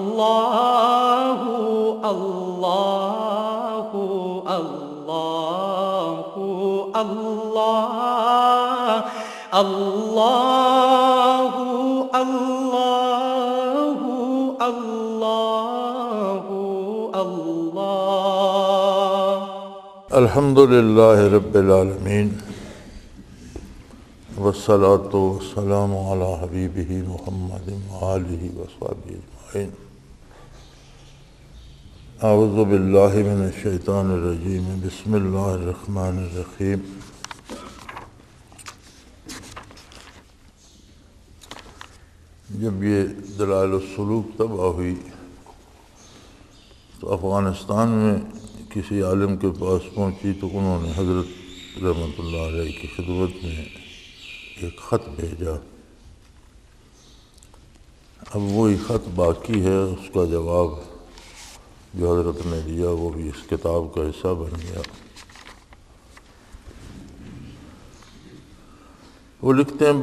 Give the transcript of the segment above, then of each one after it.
اللہ اللہ اللہ اللہ اللہ اللہ اللہ اللہ الحمد للہ رب العالمین والصلاة والسلام علی حبیبہ محمد وآلہ وصحبہ اجمعین۔ اعوذ باللہ من الشیطان الرجیم، بسم اللہ الرحمن الرحیم۔ جب یہ دلائل السلوک تباہ ہوئی تو افغانستان میں کسی عالم کے پاس پہنچی تو انہوں نے حضرت رحمۃ اللہ علیہ کی خدمت میں ایک خط بھیجا۔ اب وہی خط باقی ہے، اس کا جواب جو حضرت نے دیا وہ بھی اس کتاب کا حصہ بن گیا۔ وہ لکھتے ہیں،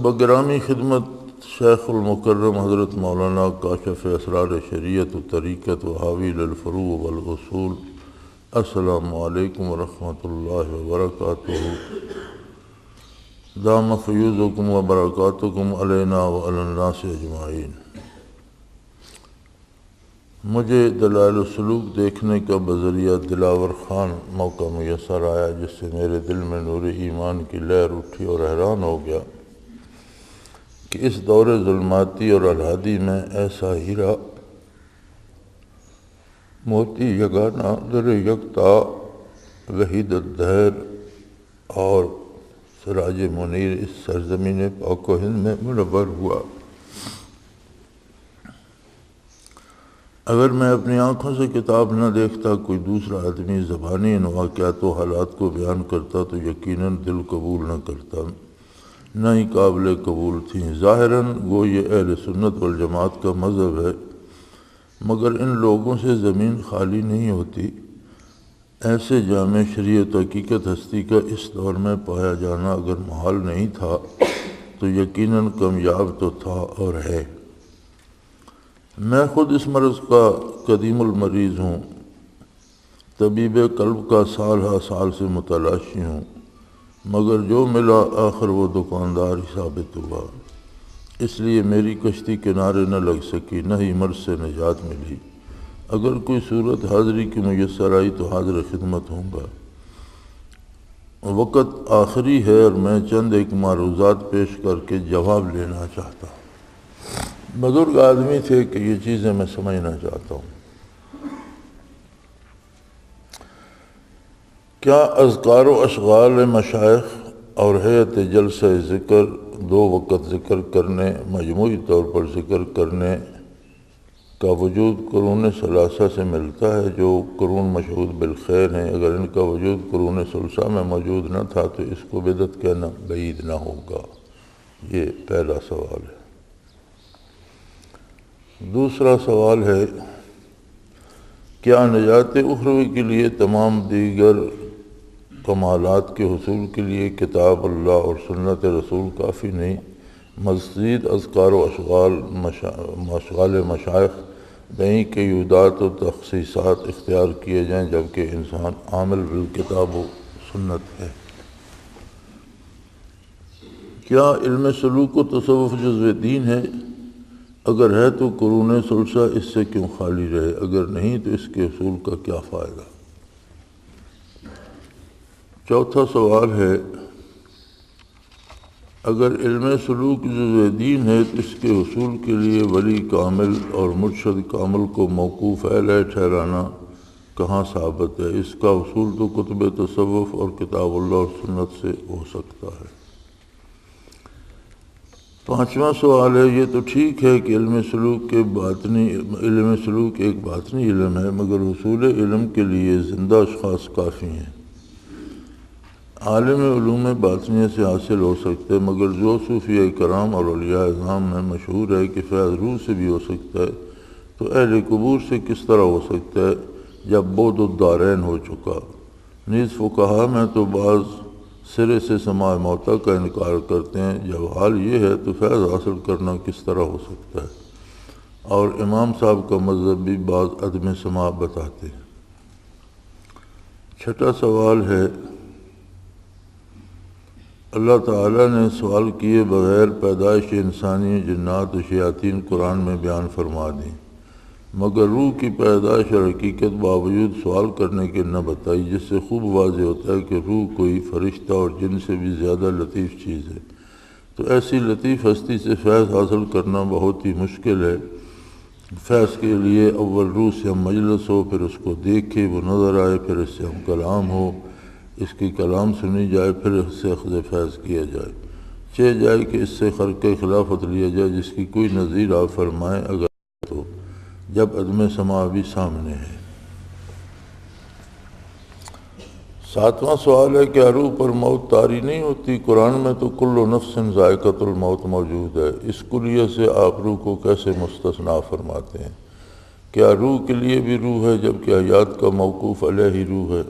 بگرامی خدمت شیخ المکرم حضرت مولانا کاشف اسرار شریعت و طریقت و حاوی للفروع والاصول، السلام علیکم ورحمۃ اللہ وبرکاتہ، دام فیوزکم و برکاتکم علینا و علی الناس اجمعین۔ مجھے دلائل السلوک دیکھنے کا بذریعہ دلاور خان موقع میسر آیا، جس سے میرے دل میں نور ایمان کی لہر اٹھی اور حیران ہو گیا کہ اس دور ظلماتی اور الحادی میں ایسا ہیرا موتی یگانہ در یکتا وحید الدہر اور سراج منیر اس سرزمین پاک و ہند میں منور ہوا۔ اگر میں اپنی آنکھوں سے کتاب نہ دیکھتا، کوئی دوسرا آدمی زبانی ان واقعات و حالات کو بیان کرتا تو یقیناً دل قبول نہ کرتا، نہ ہی قابل قبول تھیں۔ ظاہراً وہ یہ اہل سنت والجماعت کا مذہب ہے، مگر ان لوگوں سے زمین خالی نہیں ہوتی۔ ایسے جامع شریعت حقیقت ہستی کا اس دور میں پایا جانا اگر محال نہیں تھا تو یقیناً کامیاب تو تھا اور ہے۔ میں خود اس مرض کا قدیم المریض ہوں، طبیب قلب کا سال ہا سال سے متلاشی ہوں، مگر جو ملا آخر وہ دکاندار ہی ثابت ہوا۔ اس لیے میری کشتی کنارے نہ لگ سکی، نہ ہی مرض سے نجات ملی۔ اگر کوئی صورت حاضری کی میسر آئی تو حاضر خدمت ہوں گا۔ وقت آخری ہے اور میں چند ایک معروضات پیش کر کے جواب لینا چاہتا ہوں۔ بزرگ آدمی تھے کہ یہ چیزیں میں سمجھنا چاہتا ہوں۔ کیا اذکار و اشغال مشائخ اور ہیئت جلسہ ذکر دو وقت ذکر کرنے، مجموعی طور پر ذکر کرنے کا وجود قرون ثلاثہ سے ملتا ہے، جو قرون مشہود بالخیر ہیں؟ اگر ان کا وجود قرون ثلاثہ میں موجود نہ تھا تو اس کو بدعت کہنا بعید نہ ہوگا؟ یہ پہلا سوال ہے۔ دوسرا سوال ہے، کیا نجات اخروی کے لیے تمام دیگر کمالات کے حصول کے لیے کتاب اللہ اور سنت رسول کافی نہیں؟ مزید اذکار و اشغال مشائخ دہیں کے یودات و تخصیصات اختیار کیے جائیں جبکہ انسان عامل بالکتاب و سنت ہے؟ کیا علم سلوک و تصوف جزو دین ہے؟ اگر ہے تو قرون ثلاثہ اس سے کیوں خالی رہے؟ اگر نہیں تو اس کے حصول کا کیا فائدہ؟ چوتھا سوال ہے، اگر علم سلوک جزو دین ہے تو اس کے حصول کے لیے ولی کامل اور مرشد کامل کو موقوف علیہ ٹھہرانا کہاں ثابت ہے؟ اس کا حصول تو کتب تصوف اور کتاب اللہ اور سنت سے ہو سکتا ہے۔ پانچواں سوال ہے، یہ تو ٹھیک ہے کہ علم سلوک ایک باطنی علم ہے، مگر حصول علم کے لیے زندہ اشخاص کافی ہیں۔ عالم علوم باطنیہ سے حاصل ہو سکتے ہیں، مگر جو صوفیہ کرام اور اولیاء اعظام میں مشہور ہے کہ فیض روح سے بھی ہو سکتا ہے، تو اہل قبور سے کس طرح ہو سکتا ہے جب بعد الدارین ہو چکا؟ نیز فقہا میں تو بعض سرے سے سماع موتا کا انکار کرتے ہیں۔ جب حال یہ ہے تو فیض حاصل کرنا کس طرح ہو سکتا ہے؟ اور امام صاحب کا مذہب بھی بعض عدم سماع بتاتے ہیں۔ چھٹا سوال ہے، اللہ تعالیٰ نے سوال کیے بغیر پیدائش انسانی، جنات و شیاطین قرآن میں بیان فرما دیں، مگر روح کی پیدائش اور حقیقت باوجود سوال کرنے کے نہ بتائی، جس سے خوب واضح ہوتا ہے کہ روح کوئی فرشتہ اور جن سے بھی زیادہ لطیف چیز ہے، تو ایسی لطیف ہستی سے فیض حاصل کرنا بہت ہی مشکل ہے۔ فیض کے لیے اول روح سے ہم مجلس ہو، پھر اس کو دیکھے، وہ نظر آئے، پھر اس سے ہم کلام ہو، اس کی کلام سنی جائے، پھر اس سے اخذ فیض کیا جائے، چاہے جائے کہ اس سے خرق خلافت لیا جائے جس کی کوئی نظیر آپ فرمائیں اگر تو، جب عدم سماع بھی سامنے ہے۔ ساتواں سوال ہے، کیا روح پر موت طاری نہیں ہوتی؟ قرآن میں تو کل نفس ذائقۃ الموت موجود ہے، اس کلیہ سے آپ روح کو کیسے مستثنیٰ فرماتے ہیں؟ کیا روح کے لیے بھی روح ہے جبکہ حیات کا موقوف علیہ ہی روح ہے؟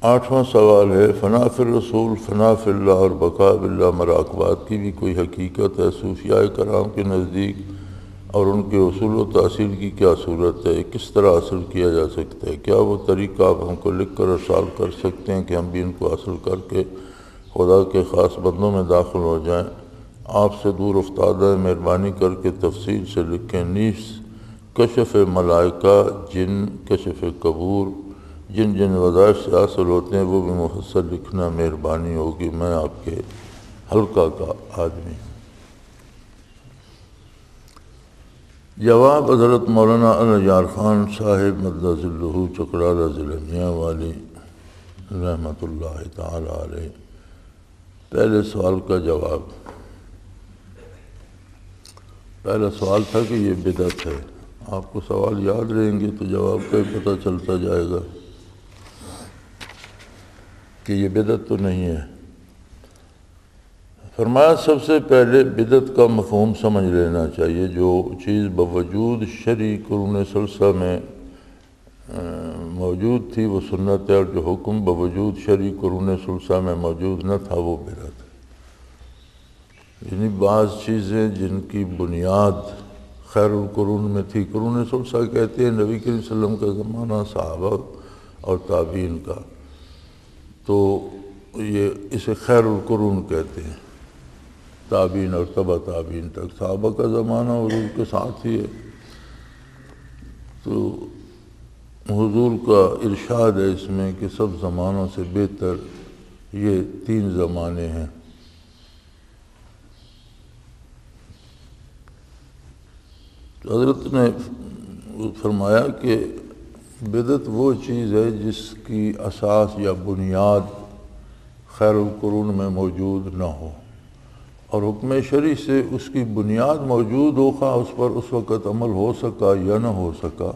آٹھواں سوال ہے، فنا فی الرسول، فنا فی اللہ اور بقاء باللہ مراقبات کی بھی کوئی حقیقت ہے صوفیاء کرام کے نزدیک، اور ان کے اصول و تحصیل کی کیا صورت ہے؟ کس طرح حاصل کیا جا سکتا ہے؟ کیا وہ طریقہ آپ ہم کو لکھ کر ارسال کر سکتے ہیں کہ ہم بھی ان کو حاصل کر کے خدا کے خاص بندوں میں داخل ہو جائیں؟ آپ سے دور افتادہ، مہربانی کر کے تفصیل سے لکھیں۔ نیز کشف ملائکہ، جن، کشف قبور، جن جن وظائف سے حاصل ہوتے ہیں وہ بھی مفصل لکھنا مہربانی ہوگی، میں آپ کے حلقہ کا آدمی ہوں۔ جواب حضرت مولانا النجار خان صاحب مدد ذلہ چکرالہ ضلع میاں والی رحمۃ اللہ تعالی علیہ۔ پہلے سوال کا جواب، پہلا سوال تھا کہ یہ بدعت ہے۔ آپ کو سوال یاد رہیں گے تو جواب کا ہی پتہ چلتا جائے گا کہ یہ بدعت تو نہیں ہے۔ فرمایا سب سے پہلے بدعت کا مفہوم سمجھ لینا چاہیے۔ جو چیز بوجود شرعی قرون ثلاثہ میں موجود تھی وہ سنت ہے، اور جو حکم بوجود شرعی قرون ثلاثہ میں موجود نہ تھا وہ بدعت ہے۔ یعنی بعض چیزیں جن کی بنیاد خیر القرون میں تھی، قرون ثلاثہ کہتے ہیں نبی کریم صلی اللہ علیہ وسلم کا زمانہ، صحابہ اور تابعین کا، تو یہ اسے خیر القرون کہتے ہیں، تابعین اور تبع تابعین تک۔ صحابہ کا زمانہ حضور کے ساتھ ہی ہے، تو حضور کا ارشاد ہے اس میں کہ سب زمانوں سے بہتر یہ 3 زمانے ہیں۔ تو حضرت نے فرمایا کہ بدعت وہ چیز ہے جس کی اساس یا بنیاد خیر القرون میں موجود نہ ہو، اور حکم شرعی سے اس کی بنیاد موجود ہو، خواہ اس پر اس وقت عمل ہو سکا یا نہ ہو سکا،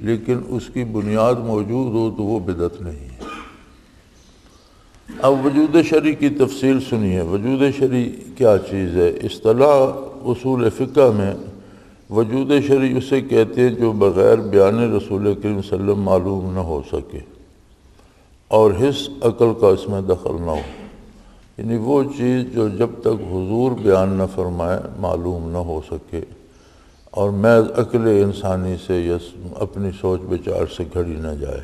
لیکن اس کی بنیاد موجود ہو تو وہ بدعت نہیں ہے۔ اب وجود شرعی کی تفصیل سنیے۔ وجود شرعی کیا چیز ہے؟ اصطلاح اصول فقہ میں وجود شرعی اسے کہتے ہیں جو بغیر بیان رسول کریم صلی اللہ علیہ وسلم معلوم نہ ہو سکے اور حس عقل کا اس میں دخل نہ ہو، یعنی وہ چیز جو جب تک حضور بیان نہ فرمائے معلوم نہ ہو سکے اور محض عقل انسانی سے یا اپنی سوچ بچار سے گھڑی نہ جائے،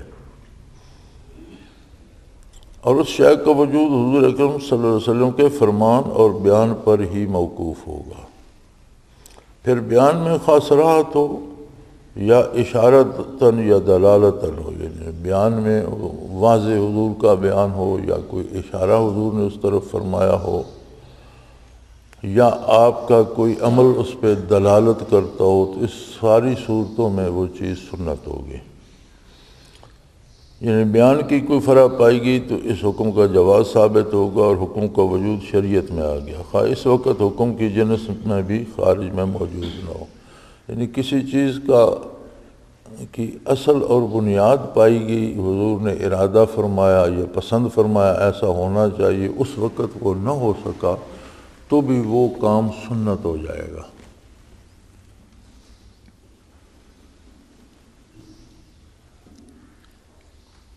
اور اس شے کا وجود حضور اکرم صلی اللہ علیہ وسلم کے فرمان اور بیان پر ہی موقوف ہوگا۔ پھر بیان میں خواہ صراحت ہو یا اشارتاً یا دلالتاً ہو، یعنی بیان میں واضح حضور کا بیان ہو یا کوئی اشارہ حضور نے اس طرف فرمایا ہو، یا آپ کا کوئی عمل اس پہ دلالت کرتا ہو، تو اس ساری صورتوں میں وہ چیز سنت ہوگی۔ یعنی بیان کی کوئی فرق پائی گئی تو اس حکم کا جواز ثابت ہوگا اور حکم کا وجود شریعت میں آ گیا، خواہ اس وقت حکم کی جنس میں بھی خارج میں موجود نہ ہو۔ یعنی کسی چیز کی اصل اور بنیاد پائی گئی، حضور نے ارادہ فرمایا یا پسند فرمایا ایسا ہونا چاہیے، اس وقت وہ نہ ہو سکا تو بھی وہ کام سنت ہو جائے گا۔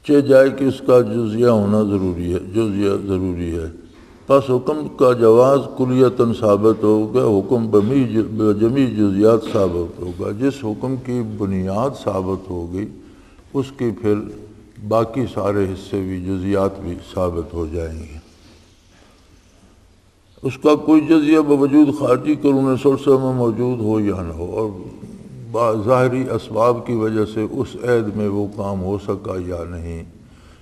چاہے جائے کہ اس کا جزیہ ہونا ضروری ہے، جزیہ ضروری ہے، پس حکم کا جواز کلیتاً ثابت ہوگا، حکم بجمی جزیات ثابت ہوگا۔ جس حکم کی بنیاد ثابت ہوگی اس کی پھر باقی سارے حصے بھی جزیات بھی ثابت ہو جائیں گے۔ اس کا کوئی جزیہ بوجود خارجی قرون ثلثہ میں موجود ہو یا نہ ہو، اور ظاہری اسباب کی وجہ سے اس عہد میں وہ کام ہو سکا یا نہیں،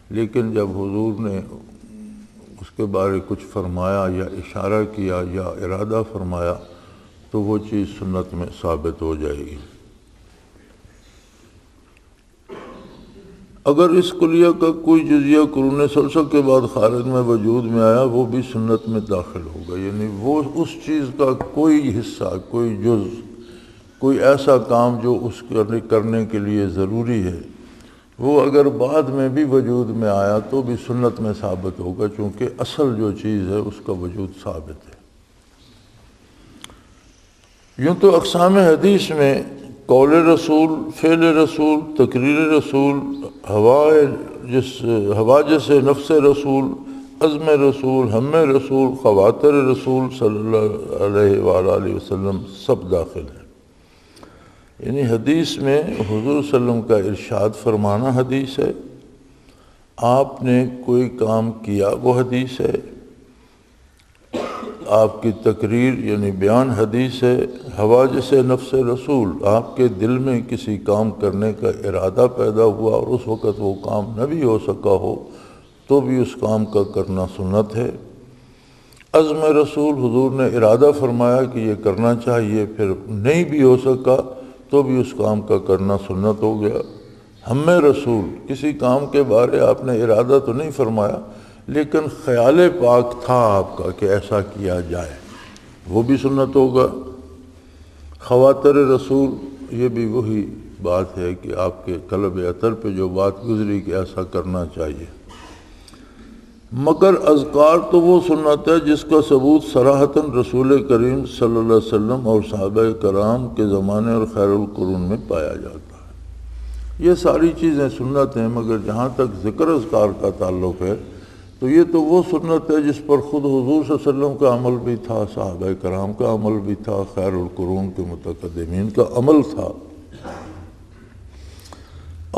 لیکن جب حضور نے اس کے بارے کچھ فرمایا یا اشارہ کیا یا ارادہ فرمایا تو وہ چیز سنت میں ثابت ہو جائے گی۔ اگر اس کلیہ کا کوئی جزیہ قرون ثلثہ کے بعد خارج میں وجود میں آیا وہ بھی سنت میں داخل ہوگا، یعنی وہ اس چیز کا کوئی حصہ، کوئی جز، کوئی ایسا کام جو اس کرنے کے لیے ضروری ہے، وہ اگر بعد میں بھی وجود میں آیا تو بھی سنت میں ثابت ہوگا، چونکہ اصل جو چیز ہے اس کا وجود ثابت ہے۔ یوں تو اقسام حدیث میں قول رسول، فعل رسول، تقریر رسول، حواجس نفس رسول، عزم رسول، ہم رسول، خواطر رسول صلی اللہ علیہ وآلہ وسلم سب داخل ہیں۔ یعنی حدیث میں حضور صلی اللہ علیہ وسلم کا ارشاد فرمانا حدیث ہے، آپ نے کوئی کام کیا وہ حدیث ہے، آپ کی تقریر یعنی بیان حدیث ہے، حواجس نفس رسول، آپ کے دل میں کسی کام کرنے کا ارادہ پیدا ہوا اور اس وقت وہ کام نہ بھی ہو سکا ہو تو بھی اس کام کا کرنا سنت ہے۔ عزم رسول، حضور نے ارادہ فرمایا کہ یہ کرنا چاہیے، پھر نہیں بھی ہو سکا تو بھی اس کام کا کرنا سنت ہو گیا۔ ہم رسول، کسی کام کے بارے آپ نے ارادہ تو نہیں فرمایا لیکن خیال پاک تھا آپ کا کہ ایسا کیا جائے، وہ بھی سنت ہوگا۔ خواطر رسول، یہ بھی وہی بات ہے کہ آپ کے قلب اطر پہ جو بات گزری کہ ایسا کرنا چاہیے۔ مگر اذکار تو وہ سنت ہے جس کا ثبوت صراحتاً رسول کریم صلی اللہ علیہ وسلم اور صحابہ کرام کے زمانے اور خیر القرون میں پایا جاتا ہے۔ یہ ساری چیزیں سنت ہیں، مگر جہاں تک ذکر اذکار کا تعلق ہے تو یہ تو وہ سنت ہے جس پر خود حضور صلی اللہ علیہ وسلم کا عمل بھی تھا، صحابہ کرام کا عمل بھی تھا، خیر القرون کے متقدمین کا عمل تھا۔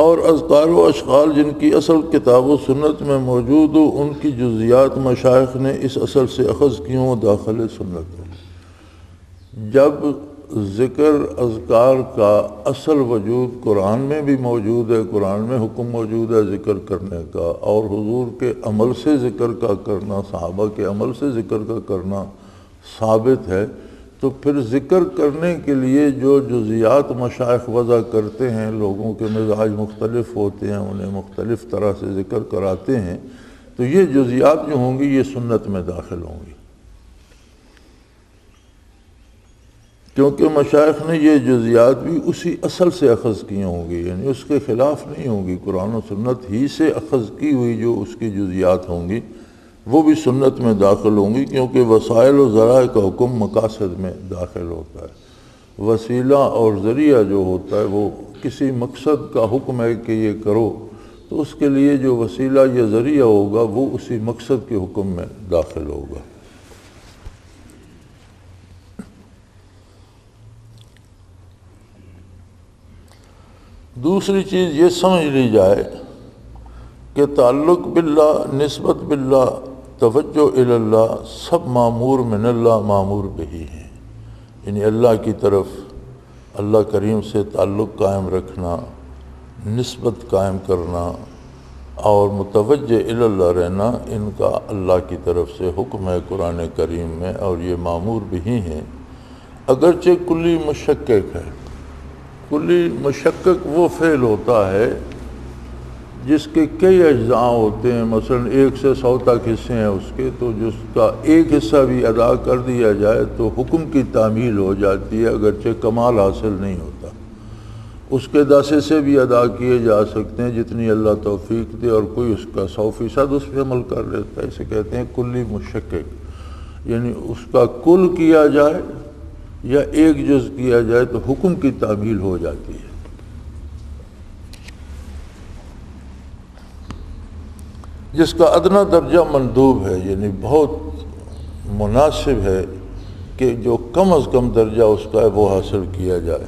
اور اذکار و اشعار جن کی اصل کتاب و سنت میں موجود ہو، ان کی جزیات مشائخ نے اس اصل سے اخذ کی ہوں، داخل سنت ہے۔ جب ذکر اذکار کا اصل وجود قرآن میں بھی موجود ہے، قرآن میں حکم موجود ہے ذکر کرنے کا، اور حضور کے عمل سے ذکر کا کرنا، صحابہ کے عمل سے ذکر کا کرنا ثابت ہے، تو پھر ذکر کرنے کے لیے جو جزیات مشائخ وضع کرتے ہیں، لوگوں کے مزاج مختلف ہوتے ہیں، انہیں مختلف طرح سے ذکر کراتے ہیں، تو یہ جزیات جو ہوں گی یہ سنت میں داخل ہوں گی، کیونکہ مشائخ نے یہ جزیات بھی اسی اصل سے اخذ کی ہوں گی، یعنی اس کے خلاف نہیں ہوں گی، قرآن و سنت ہی سے اخذ کی ہوئی جو اس کی جزیات ہوں گی وہ بھی سنت میں داخل ہوں گی، کیونکہ وسائل و ذرائع کا حکم مقاصد میں داخل ہوتا ہے۔ وسیلہ اور ذریعہ جو ہوتا ہے وہ کسی مقصد کا حکم ہے کہ یہ کرو، تو اس کے لیے جو وسیلہ یا ذریعہ ہوگا وہ اسی مقصد کے حکم میں داخل ہوگا۔ دوسری چیز یہ سمجھ لی جائے کہ تعلق باللہ، نسبت باللہ، توجہ الی اللہ سب معمور من اللہ معمور بہی ہیں، یعنی اللہ کی طرف اللہ کریم سے تعلق قائم رکھنا، نسبت قائم کرنا اور متوجہ الی اللہ رہنا، ان کا اللہ کی طرف سے حکم ہے قرآن کریم میں، اور یہ معمور بہی ہیں، اگرچہ کلی مشکک ہے۔ کلی مشکک وہ فعل ہوتا ہے جس کے کئی اجزاء ہوتے ہیں، مثلا 1 سے 100 تک حصے ہیں اس کے، تو جس کا ایک حصہ بھی ادا کر دیا جائے تو حکم کی تعمیل ہو جاتی ہے، اگرچہ کمال حاصل نہیں ہوتا۔ اس کے 10 حصے بھی ادا کیے جا سکتے ہیں جتنی اللہ توفیق دے، اور کوئی اس کا 100% اس پہ عمل کر لیتا ہے، اسے کہتے ہیں کلی مشکک، یعنی اس کا کل کیا جائے یا ایک جز کیا جائے تو حکم کی تعمیل ہو جاتی ہے۔ جس کا ادنا درجہ مندوب ہے، یعنی بہت مناسب ہے کہ جو کم از کم درجہ اس کا ہے وہ حاصل کیا جائے،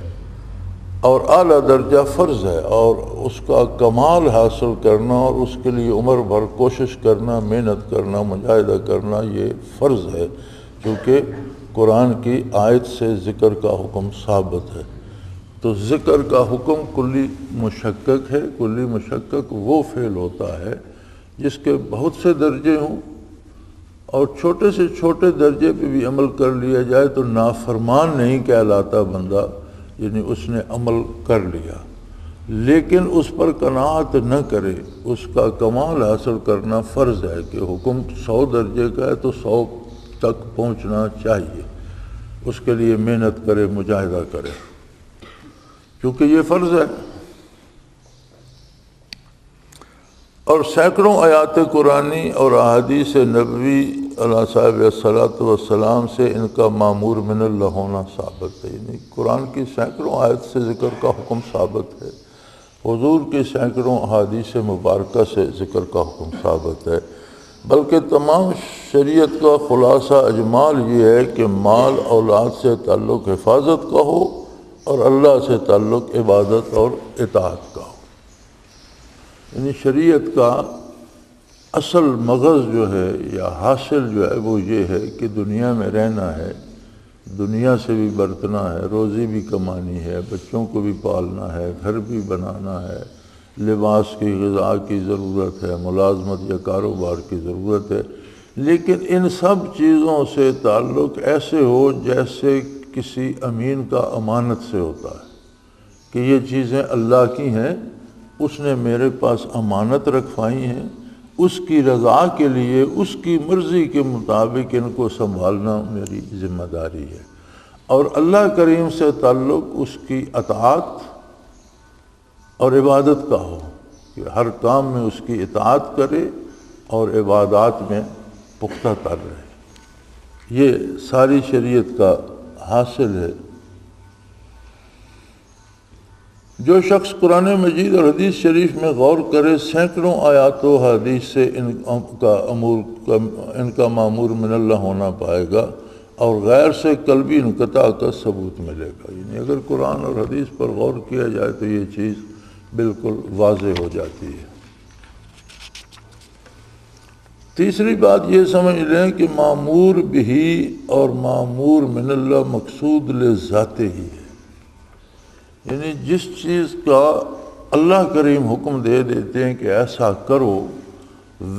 اور اعلیٰ درجہ فرض ہے، اور اس کا کمال حاصل کرنا اور اس کے لیے عمر بھر کوشش کرنا، محنت کرنا، مجاہدہ کرنا یہ فرض ہے، کیونکہ قرآن کی آیت سے ذکر کا حکم ثابت ہے۔ تو ذکر کا حکم کلی مشکک ہے۔ کلی مشکک وہ فعل ہوتا ہے جس کے بہت سے درجے ہوں اور چھوٹے سے چھوٹے درجے پہ بھی عمل کر لیا جائے تو نافرمان نہیں کہلاتا بندہ، یعنی اس نے عمل کر لیا، لیکن اس پر قناعت نہ کرے، اس کا کمال حاصل کرنا فرض ہے کہ حکم 100 درجے کا ہے تو 100 تک پہنچنا چاہیے، اس کے لیے محنت کرے، مجاہدہ کرے، کیونکہ یہ فرض ہے۔ اور سینکڑوں آیات قرآنی اور احادیث نبوی علیہ صاحب الصلاۃ والسلام سے ان کا مامور من اللہ ہونا ثابت ہے، یعنی قرآن کی سینکڑوں آیت سے ذکر کا حکم ثابت ہے، حضور کی سینکڑوں احادیث مبارکہ سے ذکر کا حکم ثابت ہے، بلکہ تمام شریعت کا خلاصہ اجمال یہ ہے کہ مال اولاد سے تعلق حفاظت کا ہو اور اللہ سے تعلق عبادت اور اطاعت کا ہو۔ یعنی شریعت کا اصل مغز جو ہے یا حاصل جو ہے وہ یہ ہے کہ دنیا میں رہنا ہے، دنیا سے بھی برتنا ہے، روزی بھی کمانی ہے، بچوں کو بھی پالنا ہے، گھر بھی بنانا ہے، لباس کی، غذا کی ضرورت ہے، ملازمت یا کاروبار کی ضرورت ہے، لیکن ان سب چیزوں سے تعلق ایسے ہو جیسے کسی امین کا امانت سے ہوتا ہے کہ یہ چیزیں اللہ کی ہیں، اس نے میرے پاس امانت رکھوائی ہیں، اس کی رضا کے لیے، اس کی مرضی کے مطابق ان کو سنبھالنا میری ذمہ داری ہے، اور اللہ کریم سے تعلق اس کی اطاعت اور عبادت کا ہو کہ ہر کام میں اس کی اطاعت کرے اور عبادات میں پختہ تر رہے۔ یہ ساری شریعت کا حاصل ہے۔ جو شخص قرآن مجید اور حدیث شریف میں غور کرے، سینکڑوں آیات و حدیث سے ان کا مامور من اللہ ہونا پائے گا اور غیر سے قلبی انقطاع کا ثبوت ملے گا۔ یعنی اگر قرآن اور حدیث پر غور کیا جائے تو یہ چیز بالکل واضح ہو جاتی ہے۔ تیسری بات یہ سمجھ لیں کہ مامور بھی اور مامور من اللہ مقصود لذات ہی ہے، یعنی جس چیز کا اللہ کریم حکم دے دیتے ہیں کہ ایسا کرو،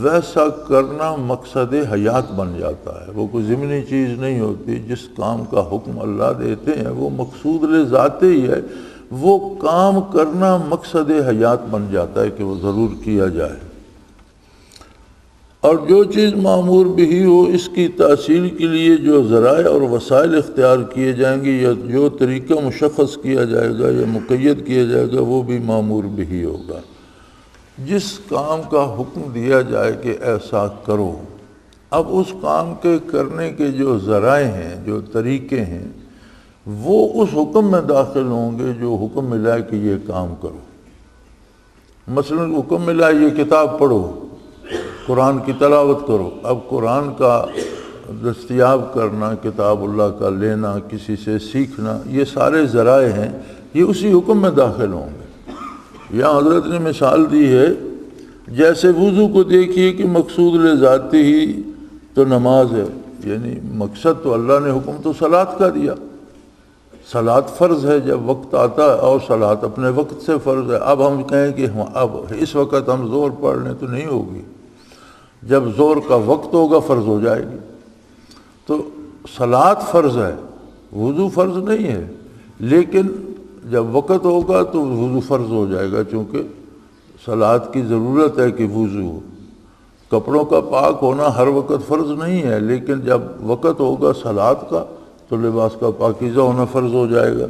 ویسا کرنا مقصد حیات بن جاتا ہے، وہ کوئی ضمنی چیز نہیں ہوتی۔ جس کام کا حکم اللہ دیتے ہیں وہ مقصود لذات ہی ہے، وہ کام کرنا مقصد حیات بن جاتا ہے کہ وہ ضرور کیا جائے۔ اور جو چیز معمور بھی ہو، اس کی تحصیل کے لیے جو ذرائع اور وسائل اختیار کیے جائیں گے یا جو طریقہ مشخص کیا جائے گا یا مقید کیا جائے گا وہ بھی معمور بھی ہوگا۔ جس کام کا حکم دیا جائے کہ ایسا کرو، اب اس کام کے کرنے کے جو ذرائع ہیں، جو طریقے ہیں، وہ اس حکم میں داخل ہوں گے جو حکم ملا ہے کہ یہ کام کرو۔ مثلا حکم ملا ہے یہ کتاب پڑھو، قرآن کی تلاوت کرو، اب قرآن کا دستیاب کرنا، کتاب اللہ کا لینا، کسی سے سیکھنا، یہ سارے ذرائع ہیں، یہ اسی حکم میں داخل ہوں گے۔ یہاں حضرت نے مثال دی ہے، جیسے وضو کو دیکھیے کہ مقصود لذاتی ہی تو نماز ہے، یعنی مقصد تو اللہ نے حکم تو صلاۃ کا دیا، صلاۃ فرض ہے جب وقت آتا ہے، اور صلاۃ اپنے وقت سے فرض ہے۔ اب ہم کہیں کہ اب اس وقت ہم زور پڑھ لیں تو نہیں ہوگی، جب زور کا وقت ہوگا فرض ہو جائے گی۔ تو صلاۃ فرض ہے، وضو فرض نہیں ہے، لیکن جب وقت ہوگا تو وضو فرض ہو جائے گا، چونکہ صلاۃ کی ضرورت ہے کہ وضو ہو۔ کپڑوں کا پاک ہونا ہر وقت فرض نہیں ہے، لیکن جب وقت ہوگا صلاۃ کا تو لباس کا پاکیزہ ہونا فرض ہو جائے گا۔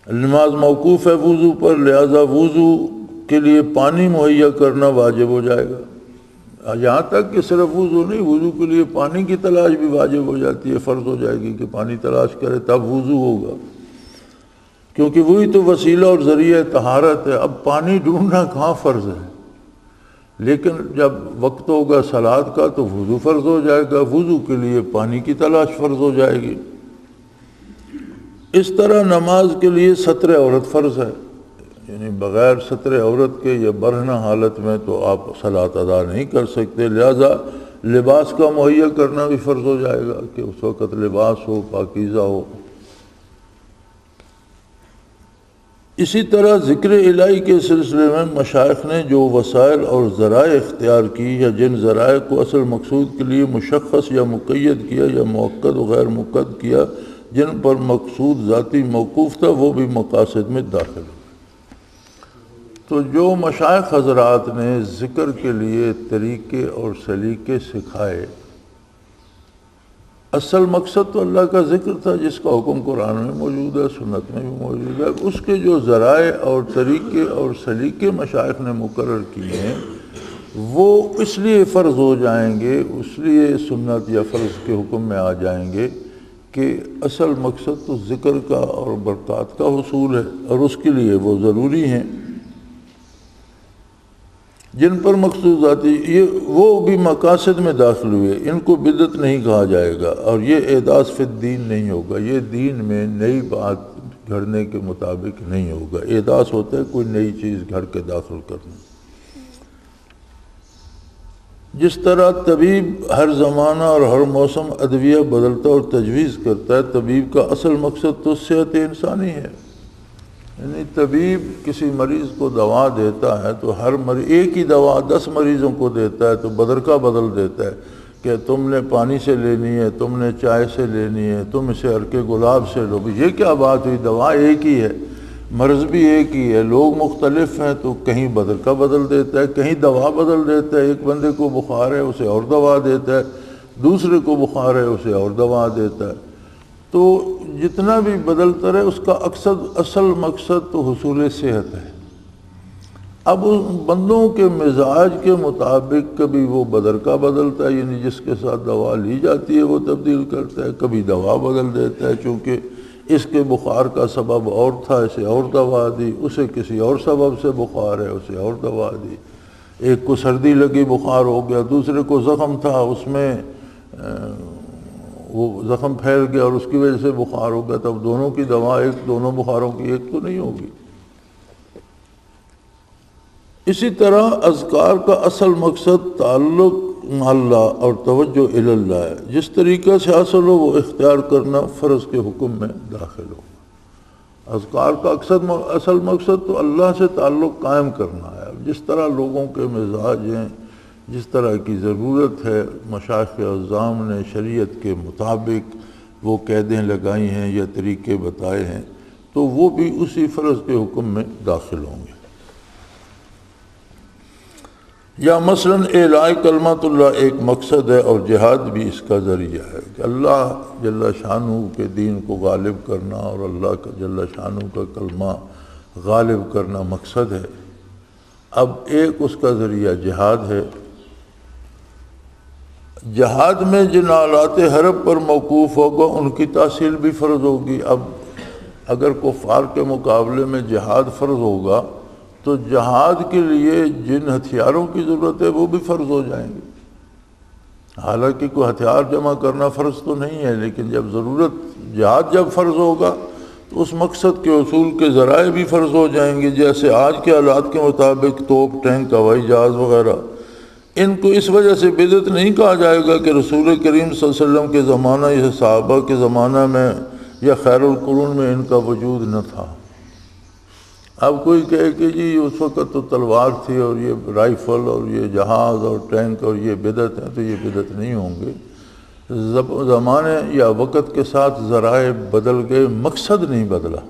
نماز موقوف ہے وضو پر، لہذا وضو کے لیے پانی مہیا کرنا واجب ہو جائے گا۔ یہاں تک کہ صرف وضو نہیں، وضو کے لیے پانی کی تلاش بھی واجب ہو جاتی ہے، فرض ہو جائے گی کہ پانی تلاش کرے تب وضو ہوگا، کیونکہ وہی تو وسیلہ اور ذریعہ طہارت ہے۔ اب پانی ڈھونڈنا کہاں فرض ہے؟ لیکن جب وقت ہوگا صلاۃ کا تو وضو فرض ہو جائے گا، وضو کے لیے پانی کی تلاش فرض ہو جائے گی۔ اس طرح نماز کے لیے ستر عورت فرض ہے، یعنی بغیر ستر عورت کے یا برہنہ حالت میں تو آپ صلاۃ ادا نہیں کر سکتے، لہذا لباس کا مہیا کرنا بھی فرض ہو جائے گا کہ اس وقت لباس ہو، پاکیزہ ہو۔ اسی طرح ذکر الہی کے سلسلے میں مشائخ نے جو وسائل اور ذرائع اختیار کی یا جن ذرائع کو اصل مقصود کے لیے مشخص یا مقید کیا یا مؤکد و غیر مؤکد کیا، جن پر مقصود ذاتی موقوف تھا، وہ بھی مقاصد میں داخل ہوئے۔ تو جو مشائخ حضرات نے ذکر کے لیے طریقے اور سلیقے سکھائے، اصل مقصد تو اللہ کا ذکر تھا جس کا حکم قرآن میں موجود ہے، سنت میں بھی موجود ہے۔ اس کے جو ذرائع اور طریقے اور سلیقے مشائخ نے مقرر کیے ہیں وہ اس لیے فرض ہو جائیں گے، اس لیے سنت یا فرض کے حکم میں آ جائیں گے کہ اصل مقصد تو ذکر کا اور برکات کا حصول ہے، اور اس کے لیے وہ ضروری ہیں۔ جن پر مقصود ذاتی وہ بھی مقاصد میں داخل ہوئے، ان کو بدعت نہیں کہا جائے گا، اور یہ احداث فی الدین نہیں ہوگا، یہ دین میں نئی بات گھڑنے کے مطابق نہیں ہوگا۔ احداث ہوتا ہے کوئی نئی چیز گھڑ کے داخل کرنا۔ جس طرح طبیب ہر زمانہ اور ہر موسم ادویہ بدلتا اور تجویز کرتا ہے، طبیب کا اصل مقصد تو صحت انسانی ہے، یعنی طبیب کسی مریض کو دوا دیتا ہے تو ہر ایک ہی دوا 10 مریضوں کو دیتا ہے تو بدرکا بدل دیتا ہے کہ تم نے پانی سے لینی ہے، تم نے چائے سے لینی ہے، تم اسے عرق گلاب سے لو۔ یہ کیا بات ہوئی؟ دوا ایک ہی ہے، مرض بھی ایک ہی ہے، لوگ مختلف ہیں، تو کہیں بدرکا بدل دیتا ہے، کہیں دوا بدل دیتا ہے۔ ایک بندے کو بخار ہے اسے اور دوا دیتا ہے، دوسرے کو بخار ہے اسے اور دوا دیتا ہے۔ تو جتنا بھی بدلتا رہے اس کا اصل مقصد تو حصول صحت ہے۔ اب ان بندوں کے مزاج کے مطابق کبھی وہ بدرکا بدلتا ہے، یعنی جس کے ساتھ دوا لی جاتی ہے وہ تبدیل کرتا ہے، کبھی دوا بدل دیتا ہے، چونکہ اس کے بخار کا سبب اور تھا اسے اور دوا دی، اسے کسی اور سبب سے بخار ہے اسے اور دوا دی۔ ایک کو سردی لگی بخار ہو گیا، دوسرے کو زخم تھا اس میں وہ زخم پھیل گیا اور اس کی وجہ سے بخار ہو گیا، تب دونوں کی دوا ایک، دونوں بخاروں کی ایک تو نہیں ہوگی۔ اسی طرح اذکار کا اصل مقصد تعلق مع اللہ اور توجہ الی اللہ ہے، جس طریقہ سے حاصل ہو وہ اختیار کرنا فرض کے حکم میں داخل ہو۔ اذکار کا اصل مقصد تو اللہ سے تعلق قائم کرنا ہے۔ جس طرح لوگوں کے مزاج ہیں، جس طرح کی ضرورت ہے، مشائخ اعظام نے شریعت کے مطابق وہ قیدیں لگائی ہیں یا طریقے بتائے ہیں، تو وہ بھی اسی فرض کے حکم میں داخل ہوں گے۔ یا مثلاً اعلاء کلمۃ اللہ ایک مقصد ہے اور جہاد بھی اس کا ذریعہ ہے کہ اللہ جل شانہ کے دین کو غالب کرنا اور اللہ کا جل شانہ کا کلمہ غالب کرنا مقصد ہے۔ اب ایک اس کا ذریعہ جہاد ہے۔ جہاد میں جن آلات حرب پر موقوف ہوگا ان کی تحصیل بھی فرض ہوگی۔ اب اگر کفار کے مقابلے میں جہاد فرض ہوگا تو جہاد کے لیے جن ہتھیاروں کی ضرورت ہے وہ بھی فرض ہو جائیں گے۔ حالانکہ کوئی ہتھیار جمع کرنا فرض تو نہیں ہے، لیکن جب ضرورت جہاد جب فرض ہوگا تو اس مقصد کے حصول کے ذرائع بھی فرض ہو جائیں گے، جیسے آج کے حالات کے مطابق توپ، ٹینک، ہوائی جہاز وغیرہ۔ ان کو اس وجہ سے بدعت نہیں کہا جائے گا کہ رسول کریم صلی اللہ علیہ وسلم کے زمانہ یا صحابہ کے زمانہ میں یا خیر القرون میں ان کا وجود نہ تھا۔ اب کوئی کہے کہ جی اس وقت تو تلوار تھی اور یہ رائفل اور یہ جہاز اور ٹینک اور یہ بدعت ہیں، تو یہ بدعت نہیں ہوں گے۔ زمانے یا وقت کے ساتھ ذرائع بدل گئے، مقصد نہیں بدلا۔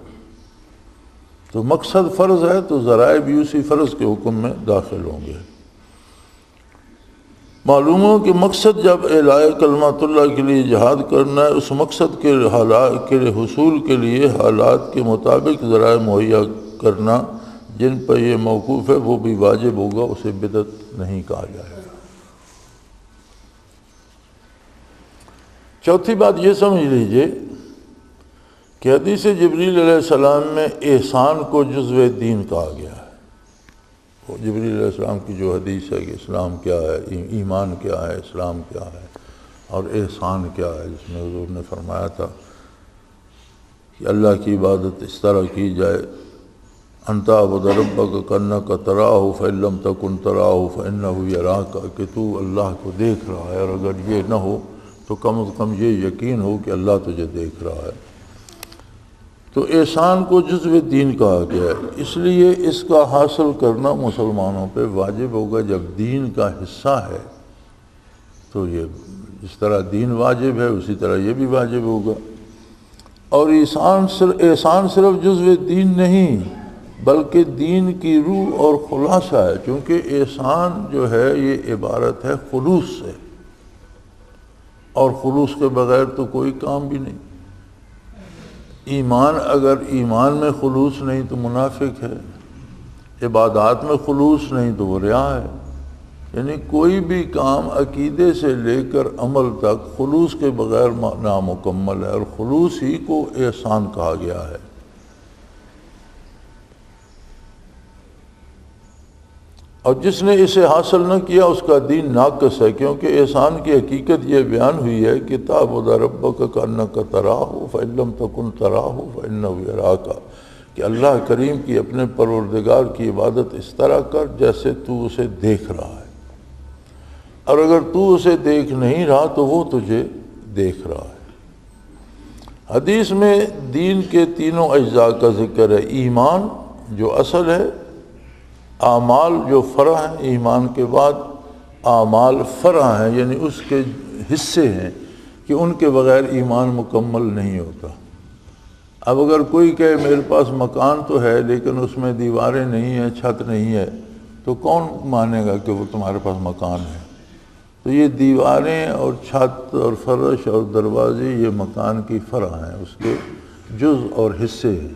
تو مقصد فرض ہے تو ذرائع بھی اسی فرض کے حکم میں داخل ہوں گے۔ معلوم ہو کہ مقصد جب اعلاء کلمۃ اللہ کے لیے جہاد کرنا ہے، اس مقصد کے حصول کے لیے حالات کے مطابق ذرائع مہیا کرنا جن پر یہ موقوف ہے وہ بھی واجب ہوگا، اسے بدعت نہیں کہا جائے گا۔ چوتھی بات یہ سمجھ لیجئے کہ حدیث جبریل علیہ السلام میں احسان کو جزو دین کہا گیا ہے۔ جبریل علیہ السلام کی جو حدیث ہے کہ اسلام کیا ہے، ایمان کیا ہے، اسلام کیا ہے اور احسان کیا ہے، جس میں حضور نے فرمایا تھا کہ اللہ کی عبادت اس طرح کی جائے، انت عبد ربک کانک تراہ فإن لم تکن تراہ فإنہ یراک، کہ تو اللہ کو دیکھ رہا ہے، اور اگر یہ نہ ہو تو کم از کم یہ یقین ہو کہ اللہ تجھے دیکھ رہا ہے۔ تو احسان کو جزو دین کہا گیا ہے، اس لیے اس کا حاصل کرنا مسلمانوں پہ واجب ہوگا۔ جب دین کا حصہ ہے تو یہ جس طرح دین واجب ہے اسی طرح یہ بھی واجب ہوگا۔ اور احسان صرف جزو دین نہیں بلکہ دین کی روح اور خلاصہ ہے، چونکہ احسان جو ہے یہ عبارت ہے خلوص سے، اور خلوص کے بغیر تو کوئی کام بھی نہیں۔ ایمان، اگر ایمان میں خلوص نہیں تو منافق ہے، عبادات میں خلوص نہیں تو وہ ریا ہے، یعنی کوئی بھی کام عقیدے سے لے کر عمل تک خلوص کے بغیر نامکمل ہے، اور خلوص ہی کو احسان کہا گیا ہے۔ اور جس نے اسے حاصل نہ کیا اس کا دین ناقص ہے، کیونکہ احسان کی حقیقت یہ بیان ہوئی ہے کہ تعبد ربک کانک تراہ فإن لم تکن تراہ فإنہ یراک، کہ اللہ کریم کی اپنے پروردگار کی عبادت اس طرح کر جیسے تو اسے دیکھ رہا ہے، اور اگر تو اسے دیکھ نہیں رہا تو وہ تجھے دیکھ رہا ہے۔ حدیث میں دین کے تینوں اجزاء کا ذکر ہے، ایمان جو اصل ہے، اعمال جو فرع ہیں، ایمان کے بعد اعمال فرع ہیں، یعنی اس کے حصے ہیں کہ ان کے بغیر ایمان مکمل نہیں ہوتا۔ اب اگر کوئی کہے میرے پاس مکان تو ہے لیکن اس میں دیواریں نہیں ہیں، چھت نہیں ہے، تو کون مانے گا کہ وہ تمہارے پاس مکان ہے؟ تو یہ دیواریں اور چھت اور فرش اور دروازے یہ مکان کی فرع ہیں، اس کے جز اور حصے ہیں۔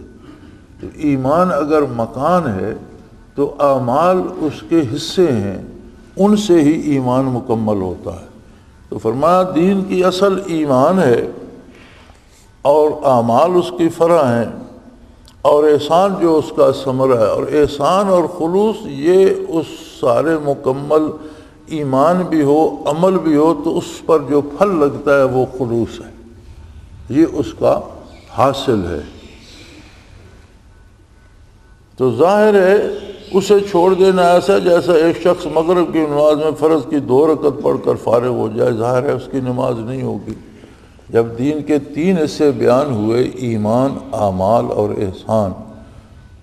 تو ایمان اگر مکان ہے تو اعمال اس کے حصے ہیں، ان سے ہی ایمان مکمل ہوتا ہے۔ تو فرمایا دین کی اصل ایمان ہے اور اعمال اس کی فرع ہیں، اور احسان جو اس کا ثمرہ ہے، اور احسان اور خلوص یہ اس سارے مکمل ایمان بھی ہو، عمل بھی ہو تو اس پر جو پھل لگتا ہے وہ خلوص ہے، یہ اس کا حاصل ہے۔ تو ظاہر ہے اسے چھوڑ دینا ایسا جیسا ایک شخص مغرب کی نماز میں فرض کی 2 رکعت پڑھ کر فارغ ہو جائے، ظاہر ہے اس کی نماز نہیں ہوگی۔ جب دین کے 3 حصے بیان ہوئے، ایمان، اعمال اور احسان،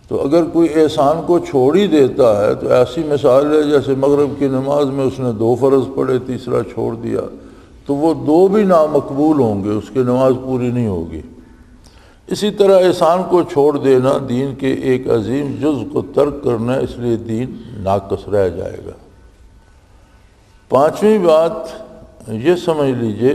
تو اگر کوئی احسان کو چھوڑ ہی دیتا ہے تو ایسی مثال ہے جیسے مغرب کی نماز میں اس نے 2 فرض پڑھے، تیسرا چھوڑ دیا، تو وہ 2 بھی نامقبول ہوں گے، اس کی نماز پوری نہیں ہوگی۔ اسی طرح احسان کو چھوڑ دینا دین کے ایک عظیم جز کو ترک کرنا، اس لیے دین ناقص رہ جائے گا۔ 5ویں بات یہ سمجھ لیجئے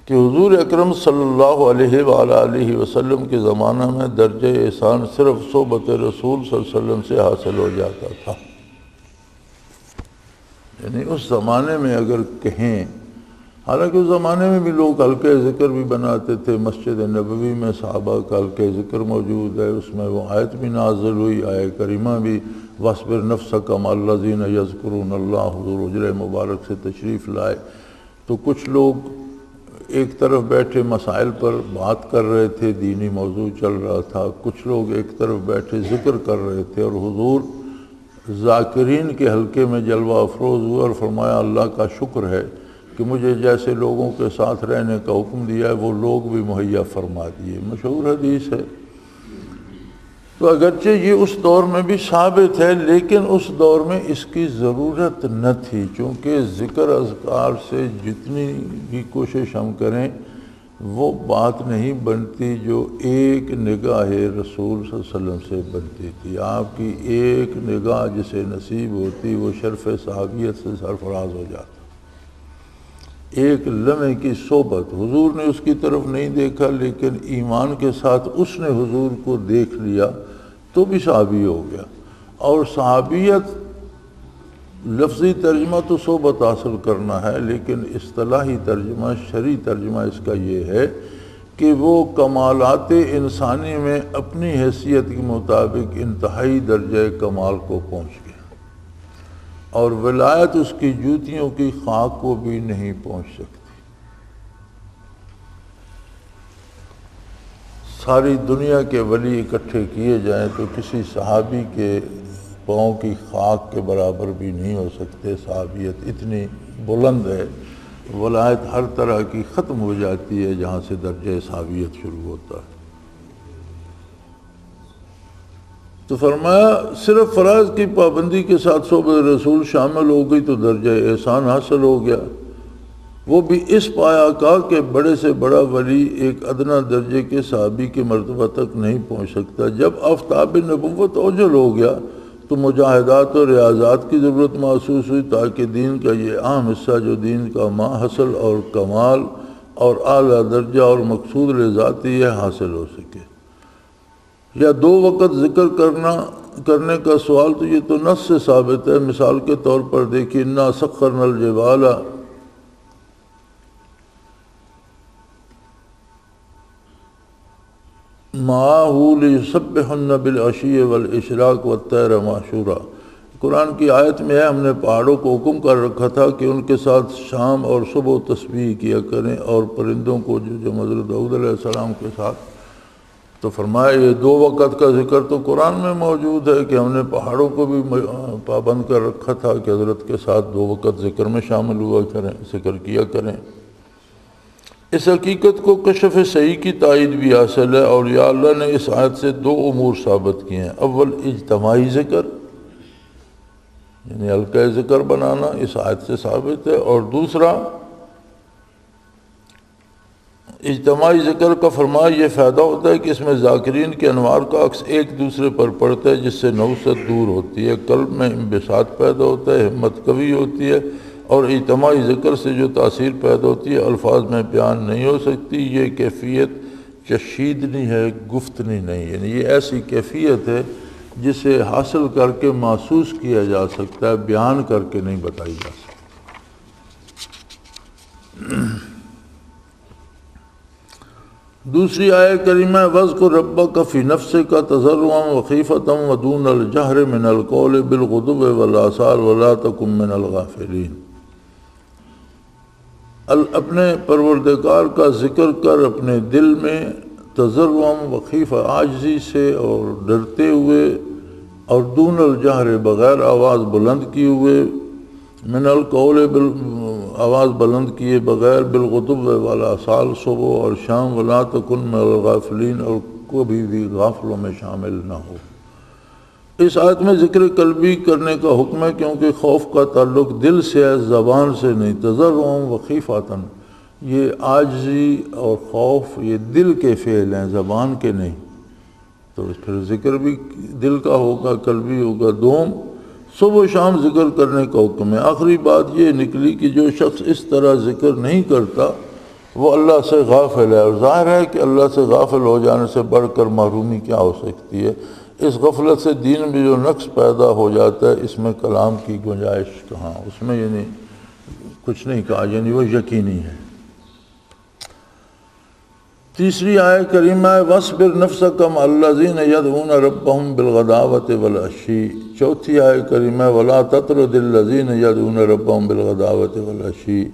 کہ حضور اکرم صلی اللہ علیہ وآلہ وسلم کے زمانہ میں درجہ احسان صرف صحبت رسول صلی اللہ علیہ وسلم سے حاصل ہو جاتا تھا۔ یعنی اس زمانے میں اگر کہیں، حالانکہ اس زمانے میں بھی لوگ حلقہ ذکر بھی بناتے تھے، مسجد نبوی میں صحابہ کا حلقہ ذکر موجود ہے، اس میں وہ آیت بھی نازل ہوئی، آیت کریمہ بھی، وَاصْبِرْ نَفْسَكَ مَعَ الَّذِينَ يَذْكُرُونَ اللَّهَ، حضور حجرہ مبارک سے تشریف لائے تو کچھ لوگ ایک طرف بیٹھے مسائل پر بات کر رہے تھے، دینی موضوع چل رہا تھا، کچھ لوگ ایک طرف بیٹھے ذکر کر رہے تھے، اور حضور ذاکرین کے حلقے میں جلوہ افروز ہوئے اور فرمایا اللہ کا شکر ہے کہ مجھے جیسے لوگوں کے ساتھ رہنے کا حکم دیا ہے وہ لوگ بھی مہیا فرما دیے، مشہور حدیث ہے۔ تو اگرچہ یہ اس دور میں بھی ثابت ہے لیکن اس دور میں اس کی ضرورت نہ تھی، چونکہ ذکر اذکار سے جتنی بھی کوشش ہم کریں وہ بات نہیں بنتی جو ایک نگاہ رسول صلی اللہ علیہ وسلم سے بنتی تھی۔ آپ کی ایک نگاہ جسے نصیب ہوتی وہ شرف صحابیت سے سرفراز ہو جاتا، ایک لمحے کی صحبت، حضور نے اس کی طرف نہیں دیکھا لیکن ایمان کے ساتھ اس نے حضور کو دیکھ لیا تو بھی صحابی ہو گیا۔ اور صحابیت لفظی ترجمہ تو صحبت حاصل کرنا ہے، لیکن اصطلاحی ترجمہ، شرعی ترجمہ اس کا یہ ہے کہ وہ کمالات انسانی میں اپنی حیثیت کے مطابق انتہائی درجہ کمال کو پہنچ گئے۔ اور ولایت اس کی جوتیوں کی خاک کو بھی نہیں پہنچ سکتی۔ ساری دنیا کے ولی اکٹھے کیے جائیں تو کسی صحابی کے پاؤں کی خاک کے برابر بھی نہیں ہو سکتے۔ صحابیت اتنی بلند ہے، ولایت ہر طرح کی ختم ہو جاتی ہے جہاں سے درجہ صحابیت شروع ہوتا ہے۔ تو فرمایا صرف فرائض کی پابندی کے ساتھ صحبت رسول شامل ہو گئی تو درجہ احسان حاصل ہو گیا، وہ بھی اس پایا کا کہ بڑے سے بڑا ولی ایک ادنا درجے کے صحابی کے مرتبہ تک نہیں پہنچ سکتا۔ جب آفتاب نبوت اوجل ہو گیا تو مجاہدات اور ریاضات کی ضرورت محسوس ہوئی تاکہ دین کا یہ اہم حصہ جو دین کا حاصل اور کمال اور اعلیٰ درجہ اور مقصود ذاتی ہے حاصل ہو سکے۔ یا 2 وقت ذکر کرنے کا سوال تو یہ تو نص سے ثابت ہے۔ مثال کے طور پر دیکھیے انا سخرنا الجبال معه ليسبحن بالعشي والاشراق والطير محشورا، قرآن کی آیت میں ہے ہم نے پہاڑوں کو حکم کر رکھا تھا کہ ان کے ساتھ شام اور صبح تسبیح کیا کریں، اور پرندوں کو جو حضرت داؤد علیہ السلام کے ساتھ۔ تو فرمایا یہ 2 وقت کا ذکر تو قرآن میں موجود ہے کہ ہم نے پہاڑوں کو بھی پابند کر رکھا تھا کہ حضرت کے ساتھ 2 وقت ذکر میں شامل ہوا کریں، ذکر کیا کریں۔ اس حقیقت کو کشف صحیح کی تائید بھی حاصل ہے، اور یا اللہ نے اس آیت سے 2 امور ثابت کیے ہیں۔ اول اجتماعی ذکر، یعنی حلقہ ذکر بنانا اس آیت سے ثابت ہے، اور دوسرا اجتماعی ذکر کا فرمایا یہ فائدہ ہوتا ہے کہ اس میں ذاکرین کے انوار کا عکس ایک دوسرے پر پڑتا ہے، جس سے نوست دور ہوتی ہے، قلب میں انبساط پیدا ہوتا ہے، ہمت قوی ہوتی ہے، اور اجتماعی ذکر سے جو تاثیر پیدا ہوتی ہے الفاظ میں بیان نہیں ہو سکتی۔ یہ کیفیت چشیدنی ہے، گفتنی نہیں، یعنی یہ ایسی کیفیت ہے جسے حاصل کر کے محسوس کیا جا سکتا ہے، بیان کر کے نہیں بتائی جا سکتی۔ دوسری آیت کریمہ وَاذْكُرْ رَبَّكَ فِي نَفْسِكَ تَضَرُّعًا وَخِيفَةً وَدُونَ الْجَهْرِ مِنَ الْقَوْلِ بِالْغُدُوِّ وَالْآصَالِ وَلَا تَكُن مِّنَ الْغَافِلِينَ۔ اپنے پروردگار کا ذکر کر اپنے دل میں تضرعًا وخیفہ، عاجزی سے اور ڈرتے ہوئے، اور دون الجہر بغیر آواز بلند کیے ہوئے، من القول آواز بلند کیے بغیر، بالغدو والآصال صبح اور شام، ولا تکن من الغافلین، اور کبھی بھی غافلوں میں شامل نہ ہو۔ اس آیت میں ذکر قلبی کرنے کا حکم ہے کیونکہ خوف کا تعلق دل سے ہے، زبان سے نہیں۔ تضرعا وخیفۃ، یہ عاجزی اور خوف یہ دل کے فعل ہیں، زبان کے نہیں، تو پھر ذکر بھی دل کا ہوگا، قلبی ہوگا۔ دوم، صبح و شام ذکر کرنے کا حکم ہے۔ آخری بات یہ نکلی کہ جو شخص اس طرح ذکر نہیں کرتا وہ اللہ سے غافل ہے، اور ظاہر ہے کہ اللہ سے غافل ہو جانے سے بڑھ کر محرومی کیا ہو سکتی ہے۔ اس غفلت سے دین میں جو نقص پیدا ہو جاتا ہے اس میں کلام کی گنجائش کہاں، اس میں یعنی کچھ نہیں کہا، یعنی وہ یقینی ہے۔ تیسری آیت کریمہ ہے وَاصْبِرْ نَفْسَكَ مَعَ الَّذِينَ يَدْعُونَ رَبَّهُمْ بِالْغَدَاوَةِ وَالْعَشِيِّ۔ چوتھی آیت کریمہ ہے وَلَا تَطْرُدِ الَّذِينَ يَدْعُونَ رَبَّهُمْ بِالْغَدَاوَةِ وَالْعَشِيِّ،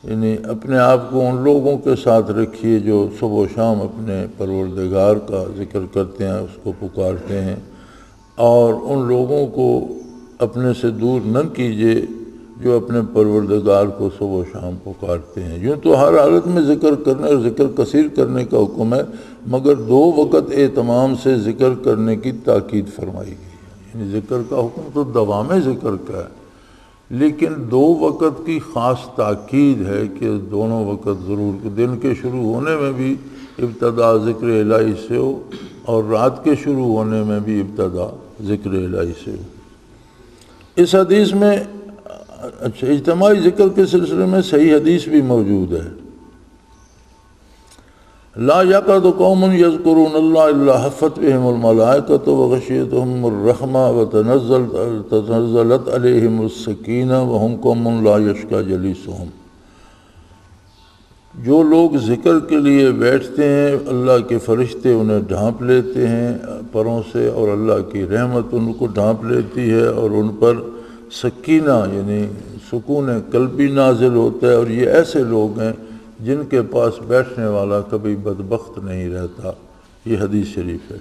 یعنی اپنے آپ کو ان لوگوں کے ساتھ رکھیے جو صبح و شام اپنے پروردگار کا ذکر کرتے ہیں، اس کو پکارتے ہیں، اور ان لوگوں کو اپنے سے دور نہ کیجیے جو اپنے پروردگار کو صبح و شام پکارتے ہیں۔ یوں تو ہر حالت میں ذکر کرنے اور ذکر کثیر کرنے کا حکم ہے، مگر 2 وقت اہتمام سے ذکر کرنے کی تاکید فرمائی گئی ہے۔ یعنی ذکر کا حکم تو دوام ذکر کا ہے، لیکن 2 وقت کی خاص تاکید ہے کہ دونوں وقت ضرور، دن کے شروع ہونے میں بھی ابتدا ذکر الہی سے ہو، اور رات کے شروع ہونے میں بھی ابتدا ذکر الہی سے ہو۔ اس حدیث میں اجتماعی ذکر کے سلسلے میں صحیح حدیث بھی موجود ہے، لا یقعد قوم یذکرون اللہ الا حفت بہم الملائکۃ وغشیتہم الرحمہ وتنزلت علیہم السکینہ وہم قوم لا یشقی جلیسہم۔ جو لوگ ذکر کے لیے بیٹھتے ہیں اللہ کے فرشتے انہیں ڈھانپ لیتے ہیں پروں سے، اور اللہ کی رحمت ان کو ڈھانپ لیتی ہے، اور ان پر سکینہ یعنی سکون قلبی نازل ہوتا ہے، اور یہ ایسے لوگ ہیں جن کے پاس بیٹھنے والا کبھی بدبخت نہیں رہتا۔ یہ حدیث شریف ہے۔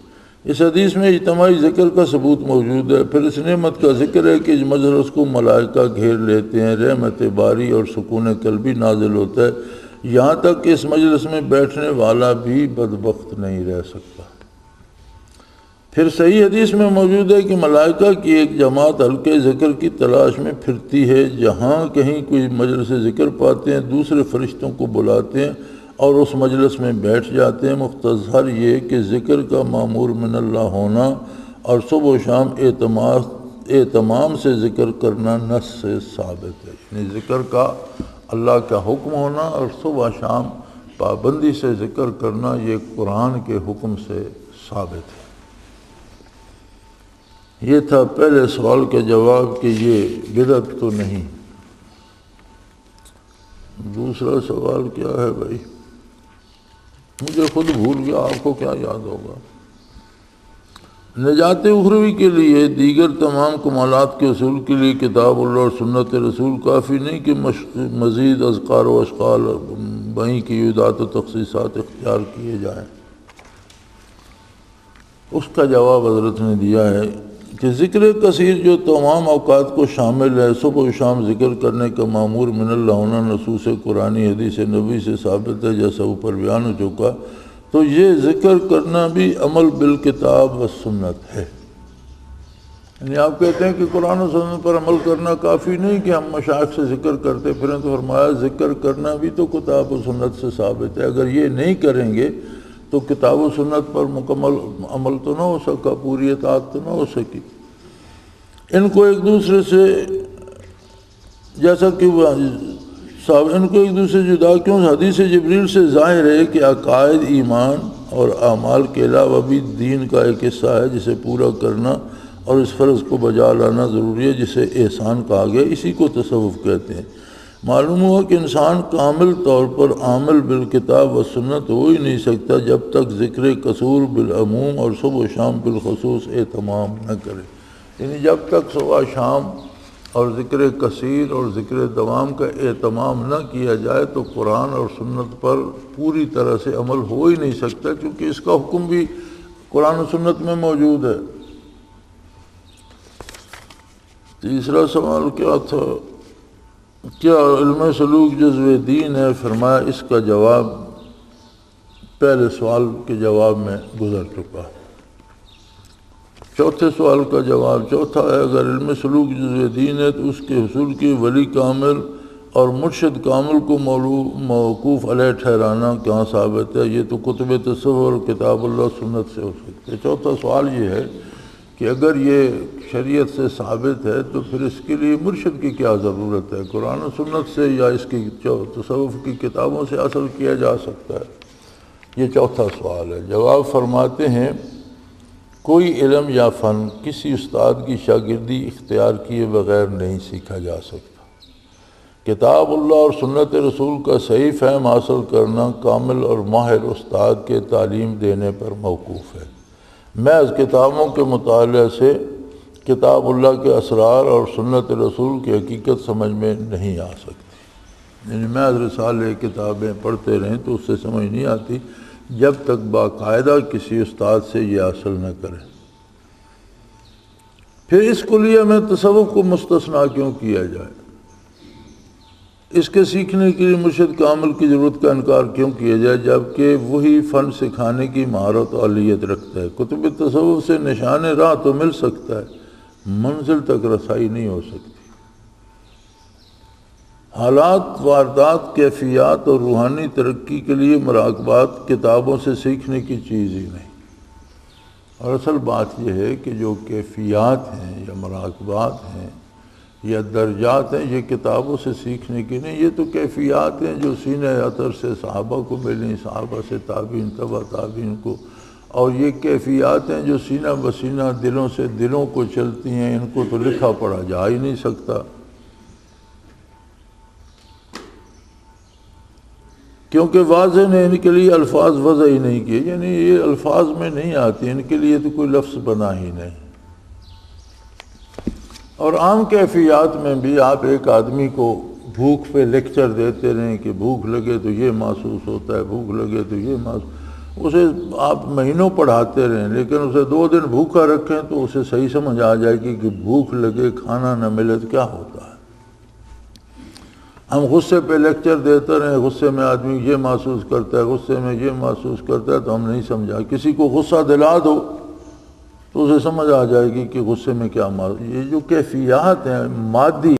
اس حدیث میں اجتماعی ذکر کا ثبوت موجود ہے۔ پھر اس نعمت کا ذکر ہے کہ اس مجلس کو ملائکہ گھیر لیتے ہیں، رحمت باری اور سکون قلبی نازل ہوتا ہے، یہاں تک کہ اس مجلس میں بیٹھنے والا بھی بدبخت نہیں رہ سکتا۔ پھر صحیح حدیث میں موجود ہے کہ ملائکہ کی ایک جماعت حلقے ذکر کی تلاش میں پھرتی ہے، جہاں کہیں کوئی مجلس ذکر پاتے ہیں دوسرے فرشتوں کو بلاتے ہیں اور اس مجلس میں بیٹھ جاتے ہیں۔ مختصر یہ کہ ذکر کا مامور من اللہ ہونا اور صبح و شام اہتمام سے ذکر کرنا نص سے ثابت ہے، یعنی ذکر کا اللہ کا حکم ہونا اور صبح شام پابندی سے ذکر کرنا یہ قرآن کے حکم سے ثابت ہے۔ یہ تھا پہلے سوال کا جواب کہ یہ بدعت تو نہیں۔ دوسرا سوال کیا ہے بھائی؟ مجھے خود بھول گیا، آپ کو کیا یاد ہوگا؟ نجات اخروی کے لیے دیگر تمام کمالات کے حصول کے لیے کتاب اللہ اور سنت رسول کافی نہیں کہ مزید اذکار و اشکال بہیں کی عیدات و تخصیصات اختیار کیے جائیں۔ اس کا جواب حضرت نے دیا ہے کہ ذکر کثیر جو تمام اوقات کو شامل ہے، صبح و شام ذکر کرنے کا مامور من اللہ ہونا نصوص قرآنی حدیث نبی سے ثابت ہے، جیسا اوپر بیان ہو چکا۔ تو یہ ذکر کرنا بھی عمل بالکتاب و سنت ہے۔ یعنی آپ کہتے ہیں کہ قرآن و سنت پر عمل کرنا کافی نہیں کہ ہم مشائخ سے ذکر کرتے پھریں، تو فرمایا ذکر کرنا بھی تو کتاب و سنت سے ثابت ہے۔ اگر یہ نہیں کریں گے تو کتاب و سنت پر مکمل عمل تو نہ ہو سکا، پوری اطاعت تو نہ ہو سکی۔ ان کو ایک دوسرے سے جیسا کہ ان کو ایک دوسرے سے جدا کیوں؟ حدیث جبریل سے ظاہر ہے کہ عقائد ایمان اور اعمال کے علاوہ بھی دین کا ایک حصہ ہے جسے پورا کرنا اور اس فرض کو بجا لانا ضروری ہے، جسے احسان کہا گیا، اسی کو تصوف کہتے ہیں۔ معلوم ہوا کہ انسان کامل طور پر عامل بالکتاب و سنت ہو ہی نہیں سکتا جب تک ذکر قصور بالعموم اور صبح و شام بالخصوص اہتمام نہ کرے۔ یعنی جب تک صبح شام اور ذکر کثیر اور ذکر دوام کا اہتمام نہ کیا جائے تو قرآن اور سنت پر پوری طرح سے عمل ہو ہی نہیں سکتا، کیونکہ اس کا حکم بھی قرآن و سنت میں موجود ہے۔ تیسرا سوال کیا تھا؟ کیا علم سلوک جزو دین ہے؟ فرمایا اس کا جواب پہلے سوال کے جواب میں گزر چکا ہے۔ چوتھے سوال کا جواب چوتھا ہے، اگر علم سلوک جزو دین ہے تو اس کے حصول کی ولی کامل اور مرشد کامل کو موقوف علیہ ٹھہرانا کہاں ثابت ہے؟ یہ تو کتب تصوف اور کتاب اللہ سنت سے ہو سکتے ہے۔ چوتھا سوال یہ ہے کہ اگر یہ شریعت سے ثابت ہے تو پھر اس کے لیے مرشد کی کیا ضرورت ہے؟ قرآن و سنت سے یا اس کی تصوف کی کتابوں سے حاصل کیا جا سکتا ہے؟ یہ چوتھا سوال ہے۔ جواب فرماتے ہیں کوئی علم یا فن کسی استاد کی شاگردی اختیار کیے بغیر نہیں سیکھا جا سکتا۔ کتاب اللہ اور سنت رسول کا صحیح فہم حاصل کرنا کامل اور ماہر استاد کے تعلیم دینے پر موقوف ہے۔ محض کتابوں کے مطالعے سے کتاب اللہ کے اسرار اور سنت رسول کی حقیقت سمجھ میں نہیں آ سکتی۔ یعنی محض رسالے کتابیں پڑھتے رہیں تو اس سے سمجھ نہیں آتی جب تک باقاعدہ کسی استاد سے یہ حاصل نہ کریں۔ پھر اس کلیہ میں تصوف کو مستثنا کیوں کیا جائے؟ اس کے سیکھنے کے لیے مرشد کامل کی ضرورت کا انکار کیوں کیا جائے جبکہ وہی فن سکھانے کی مہارت و اہلیت رکھتا ہے؟ کتب تصوف سے نشان راہ تو مل سکتا ہے، منزل تک رسائی نہیں ہو سکتی۔ حالات، واردات، کیفیات اور روحانی ترقی کے لیے مراقبات کتابوں سے سیکھنے کی چیز ہی نہیں۔ اور اصل بات یہ ہے کہ جو کیفیات ہیں یا مراقبات ہیں یا درجات ہیں یہ کتابوں سے سیکھنے کی نہیں، یہ تو کیفیات ہیں جو سینہ اطہر سے صحابہ کو ملیں، صحابہ سے تابعین، تبع تابعین کو، اور یہ کیفیات ہیں جو سینہ بسینہ دلوں سے دلوں کو چلتی ہیں، ان کو تو لکھا پڑھا جا ہی نہیں سکتا، کیونکہ واضح نے ان کے لیے الفاظ وضع ہی نہیں کیے، یعنی یہ الفاظ میں نہیں آتی، ان کے لیے تو کوئی لفظ بنا ہی نہیں۔ اور عام کیفیات میں بھی آپ ایک آدمی کو بھوک پہ لیکچر دیتے رہیں کہ بھوک لگے تو یہ محسوس ہوتا ہے، بھوک لگے تو یہ محسوس، اسے آپ مہینوں پڑھاتے رہیں لیکن اسے 2 دن بھوکا رکھیں تو اسے صحیح سمجھ آ جائے گی کہ بھوک لگے کھانا نہ ملے تو کیا ہوتا ہے۔ ہم غصے پہ لیکچر دیتے رہیں، غصے میں آدمی یہ محسوس کرتا ہے، غصے میں یہ محسوس کرتا ہے، تو ہم نہیں سمجھا۔ کسی کو غصہ دلا دو تو اسے سمجھ آ جائے گی کہ غصے میں کیا یہ جو کیفیات ہیں مادی